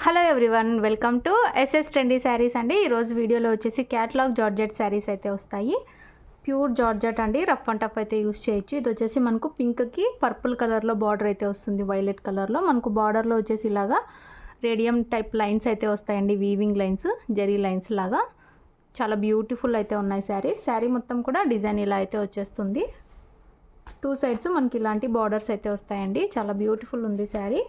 Hello everyone, welcome to SS trendy sarees అండి. ఈరోజు వీడియోలో వచ్చేసి క్యాటలాగ్ జార్జెట్ శారీస్ అయితే వస్తాయి. ప్యూర్ జార్జెట్ అండి, రఫ్ అండ్ టఫ్ అయితే యూస్ చేయొచ్చు. ఇది వచ్చేసి మనకు పింక్కి పర్పుల్ కలర్లో బార్డర్ అయితే వస్తుంది, వైలెట్ కలర్లో. మనకు బార్డర్లో వచ్చేసి ఇలాగా రేడియం టైప్ లైన్స్ అయితే వస్తాయండి, వీవింగ్ లైన్స్, జరీ లైన్స్ లాగా. చాలా బ్యూటిఫుల్ అయితే ఉన్నాయి శారీస్. శారీ మొత్తం కూడా డిజైన్ ఇలా అయితే వచ్చేస్తుంది. టూ సైడ్స్ మనకి ఇలాంటి బార్డర్స్ అయితే వస్తాయండి. చాలా బ్యూటిఫుల్ ఉంది శారీ.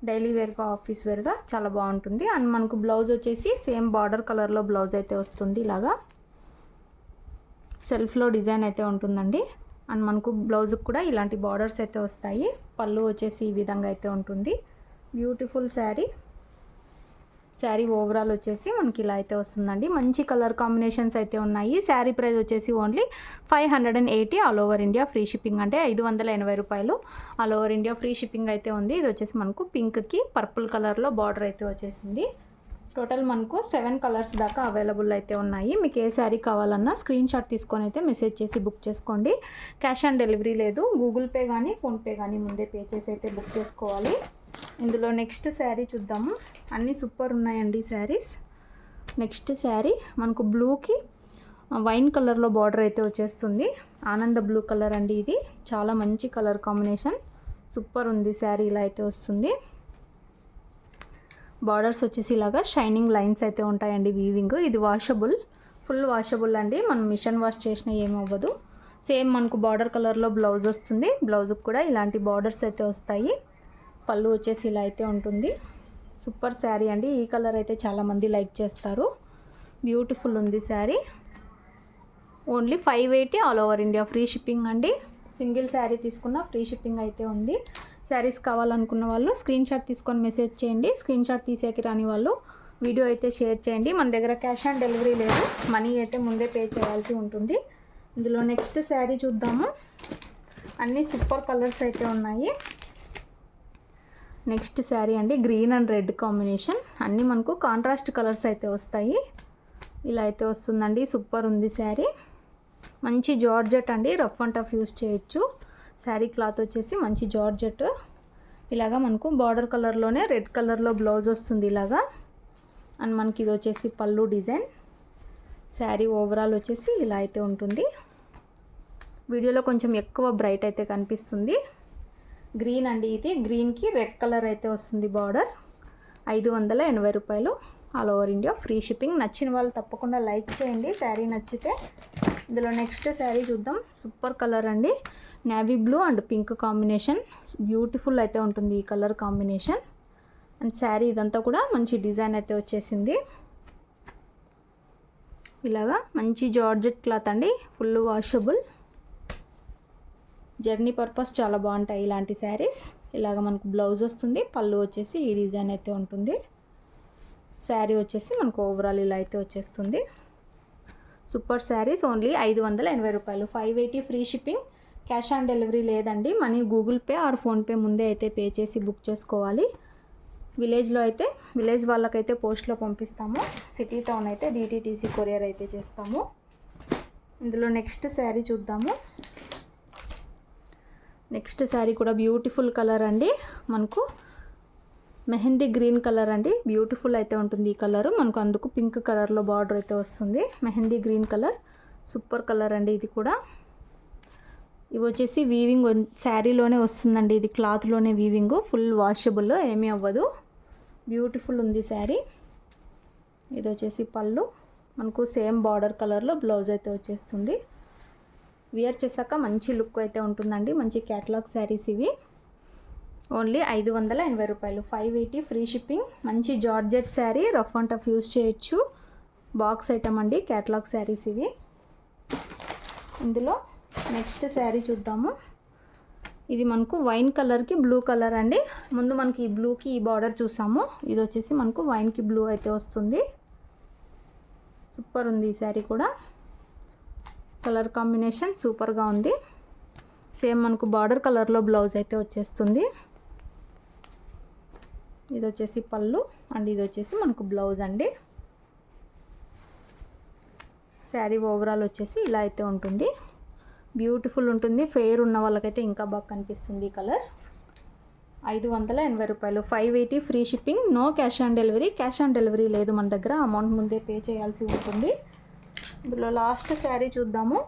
డైలీ వేర్గా, ఆఫీస్ వేర్గా చాలా బాగుంటుంది. అండ్ మనకు బ్లౌజ్ వచ్చేసి సేమ్ బార్డర్ కలర్లో బ్లౌజ్ అయితే వస్తుంది. ఇలాగా సెల్ఫ్లో డిజైన్ అయితే ఉంటుందండి. అండ్ మనకు బ్లౌజ్కి కూడా ఇలాంటి బార్డర్స్ అయితే వస్తాయి. పళ్ళు వచ్చేసి ఈ విధంగా అయితే ఉంటుంది. బ్యూటిఫుల్ శారీ. శారీ ఓవరాల్ వచ్చేసి మనకి ఇలా అయితే వస్తుందండి. మంచి కలర్ కాంబినేషన్స్ అయితే ఉన్నాయి. శారీ ప్రైస్ వచ్చేసి only 580 all over India free shipping, అంటే 580 రూపాయలు all over India free shipping అయితే ఉంది. ఇది వచ్చేసి మనకు పింక్కి పర్పుల్ కలర్లో బార్డర్ అయితే వచ్చేసింది. టోటల్ మనకు 7 కలర్స్ దాకా అవైలబుల్ అయితే ఉన్నాయి. మీకు ఏ శారీ కావాలన్నా స్క్రీన్ షాట్ తీసుకొని అయితే మెసేజ్ చేసి బుక్ చేసుకోండి. క్యాష్ ఆన్ డెలివరీ లేదు. గూగుల్ పే కానీ ఫోన్పే కానీ ముందే పే చేసి అయితే బుక్ చేసుకోవాలి. ఇందులో నెక్స్ట్ శారీ చూద్దాము. అన్నీ సూపర్ ఉన్నాయండి శారీస్. నెక్స్ట్ శారీ మనకు బ్లూకి వైన్ కలర్లో బార్డర్ అయితే వచ్చేస్తుంది. ఆనంద బ్లూ కలర్ అండి. ఇది చాలా మంచి కలర్ కాంబినేషన్, సూపర్ ఉంది శారీ. ఇలా అయితే వస్తుంది. బార్డర్స్ వచ్చేసి ఇలాగా షైనింగ్ లైన్స్ అయితే ఉంటాయండి, వీవింగ్. ఇది వాషబుల్, ఫుల్ వాషబుల్ అండి. మనం మిషన్ వాష్ చేసినా ఏమవ్వదు. సేమ్ మనకు బార్డర్ కలర్లో బ్లౌజ్ వస్తుంది. బ్లౌజ్కి కూడా ఇలాంటి బార్డర్స్ అయితే వస్తాయి. పళ్ళు వచ్చేసి ఇలా అయితే ఉంటుంది. సూపర్ శారీ అండి. ఈ కలర్ అయితే చాలామంది లైక్ చేస్తారు. బ్యూటిఫుల్ ఉంది sari. Only 580 all over India free shipping అండి. సింగిల్ శారీ తీసుకున్న ఫ్రీ షిప్పింగ్ అయితే ఉంది. శారీస్ కావాలనుకున్న వాళ్ళు స్క్రీన్ షాట్ తీసుకొని మెసేజ్ చేయండి. స్క్రీన్ షాట్ తీసేకి రాని వాళ్ళు వీడియో అయితే షేర్ చేయండి. మన దగ్గర క్యాష్ ఆన్ డెలివరీ లేదు, మనీ అయితే ముందే పే చేయాల్సి ఉంటుంది. ఇందులో నెక్స్ట్ శారీ చూద్దాము. అన్నీ సూపర్ కలర్స్ అయితే ఉన్నాయి. నెక్స్ట్ శారీ అండి, గ్రీన్ అండ్ రెడ్ కాంబినేషన్. అన్నీ మనకు కాంట్రాస్ట్ కలర్స్ అయితే వస్తాయి. ఇలా అయితే వస్తుందండి. సూపర్ ఉంది శారీ. మంచి జార్జెట్ అండి, రఫ్ అండ్ టఫ్ యూస్ చేయొచ్చు. శారీ క్లాత్ వచ్చేసి మంచి జార్జెట్. ఇలాగా మనకు బార్డర్ కలర్లోనే రెడ్ కలర్లో బ్లౌజ్ వస్తుంది ఇలాగా. అండ్ మనకి ఇది వచ్చేసి పళ్ళు డిజైన్. శారీ ఓవరాల్ వచ్చేసి ఇలా అయితే ఉంటుంది. వీడియోలో కొంచెం ఎక్కువ బ్రైట్ అయితే కనిపిస్తుంది. గ్రీన్ అండి. ఇది గ్రీన్కి రెడ్ కలర్ అయితే వస్తుంది బార్డర్. 580 రూపాయలు all over India free shipping. నచ్చిన వాళ్ళు తప్పకుండా లైక్ చేయండి శారీ నచ్చితే. ఇందులో నెక్స్ట్ శారీ చూద్దాం. సూపర్ కలర్ అండి, navy blue and pink combination. Beautiful అయితే ఉంటుంది ఈ కలర్ కాంబినేషన్. అండ్ శారీ ఇదంతా కూడా మంచి డిజైన్ అయితే వచ్చేసింది. ఇలాగా మంచి జార్జెట్ క్లాత్ అండి, ఫుల్ వాషబుల్. జర్నీ పర్పస్ చాలా బాగుంటాయి ఇలాంటి శారీస్. ఇలాగ మనకు బ్లౌజ్ వస్తుంది. పళ్ళు వచ్చేసి ఈ డిజైన్ అయితే ఉంటుంది. శారీ వచ్చేసి మనకు ఓవరాల్ ఇలా అయితే వచ్చేస్తుంది. సూపర్ శారీస్. ఓన్లీ 580 రూపాయలు, 580 free shipping. Cash on delivery లేదండి. Money Google pay or PhonePe ముందే అయితే పే చేసి బుక్ చేసుకోవాలి. విలేజ్లో అయితే విలేజ్ వాళ్ళకైతే పోస్ట్లో పంపిస్తాము. సిటీ టౌన్ అయితే డిటీటీసీ కొరియర్ అయితే చేస్తాము. ఇందులో నెక్స్ట్ శారీ చూద్దాము. నెక్స్ట్ శారీ కూడా బ్యూటిఫుల్ కలర్ అండి. మనకు మెహందీ గ్రీన్ కలర్ అండి. బ్యూటిఫుల్ అయితే ఉంటుంది ఈ కలరు. మనకు అందుకు పింక్ కలర్లో బార్డర్ అయితే వస్తుంది. Mehndi green colour, super colour అండి. ఇది కూడా ఇవి వచ్చేసి వీవింగ్ శారీలోనే వస్తుందండి. ఇది క్లాత్లోనే వీవింగ్, ఫుల్ వాషబుల్, ఏమీ అవ్వదు. బ్యూటిఫుల్ ఉంది శారీ. ఇది వచ్చేసి పళ్ళు. మనకు సేమ్ బార్డర్ కలర్లో బ్లౌజ్ అయితే వచ్చేస్తుంది. వియర్ చేశాక మంచి లుక్ అయితే ఉంటుందండి. మంచి క్యాటలాగ్ శారీస్ ఇవి. ఓన్లీ 580 రూపాయలు, 580 ఫ్రీ షిప్పింగ్. మంచి georgette sari, rough and tough use చేయొచ్చు. బాక్స్ ఐటమ్ అండి, క్యాటలాగ్ శారీస్ ఇవి. ఇందులో నెక్స్ట్ శారీ చూద్దాము. ఇది మనకు వైన్ కలర్కి బ్లూ కలర్ అండి. ముందు మనకి ఈ బ్లూకి ఈ బార్డర్ చూసాము. ఇది వచ్చేసి మనకు వైన్కి బ్లూ అయితే వస్తుంది. సూపర్ ఉంది ఈ శారీ కూడా. కలర్ కాంబినేషన్ సూపర్గా ఉంది. సేమ్ మనకు బార్డర్ కలర్లో బ్లౌజ్ అయితే వచ్చేస్తుంది. ఇది వచ్చేసి పళ్ళు అండ్ ఇది వచ్చేసి మనకు బ్లౌజ్ అండి. శారీ ఓవరాల్ వచ్చేసి ఇలా అయితే ఉంటుంది. బ్యూటిఫుల్ ఉంటుంది. ఫెయిర్ ఉన్న వాళ్ళకైతే ఇంకా బాగా కనిపిస్తుంది ఈ కలర్. 580 రూపాయలు. 580 free shipping, no cash on delivery. Cash on delivery లేదు మన దగ్గర, అమౌంట్ ముందే పే చేయాల్సి ఉంటుంది. ఇందులో లాస్ట్ శారీ చూద్దాము.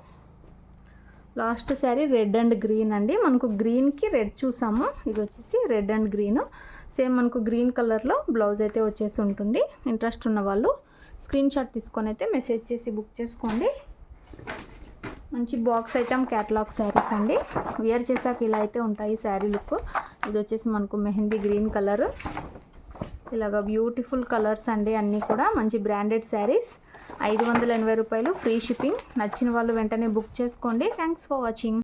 Last sari red and green అండి. మనకు గ్రీన్కి రెడ్ చూసాము, ఇది వచ్చేసి రెడ్ అండ్ గ్రీన్. సేమ్ మనకు గ్రీన్ కలర్లో బ్లౌజ్ అయితే వచ్చేసి ఉంటుంది. ఇంట్రెస్ట్ ఉన్న వాళ్ళు స్క్రీన్ షాట్ తీసుకొని అయితే మెసేజ్ చేసి బుక్ చేసుకోండి. మంచి బాక్స్ ఐటమ్ క్యాటలాగ్ శారీస్ అండి. వేర్ చేసాక ఇలా అయితే ఉంటాయి శారీ లుక్. ఇది వచ్చేసి మనకు మెహందీ గ్రీన్ కలర్. ఇలాగ బ్యూటిఫుల్ కలర్స్ అండి, అన్నీ కూడా మంచి బ్రాండెడ్ శారీస్. 580 రూపాయలు ఫ్రీ షిప్పింగ్. నచ్చిన వాళ్ళు వెంటనే బుక్ చేసుకోండి. Thanks for watching.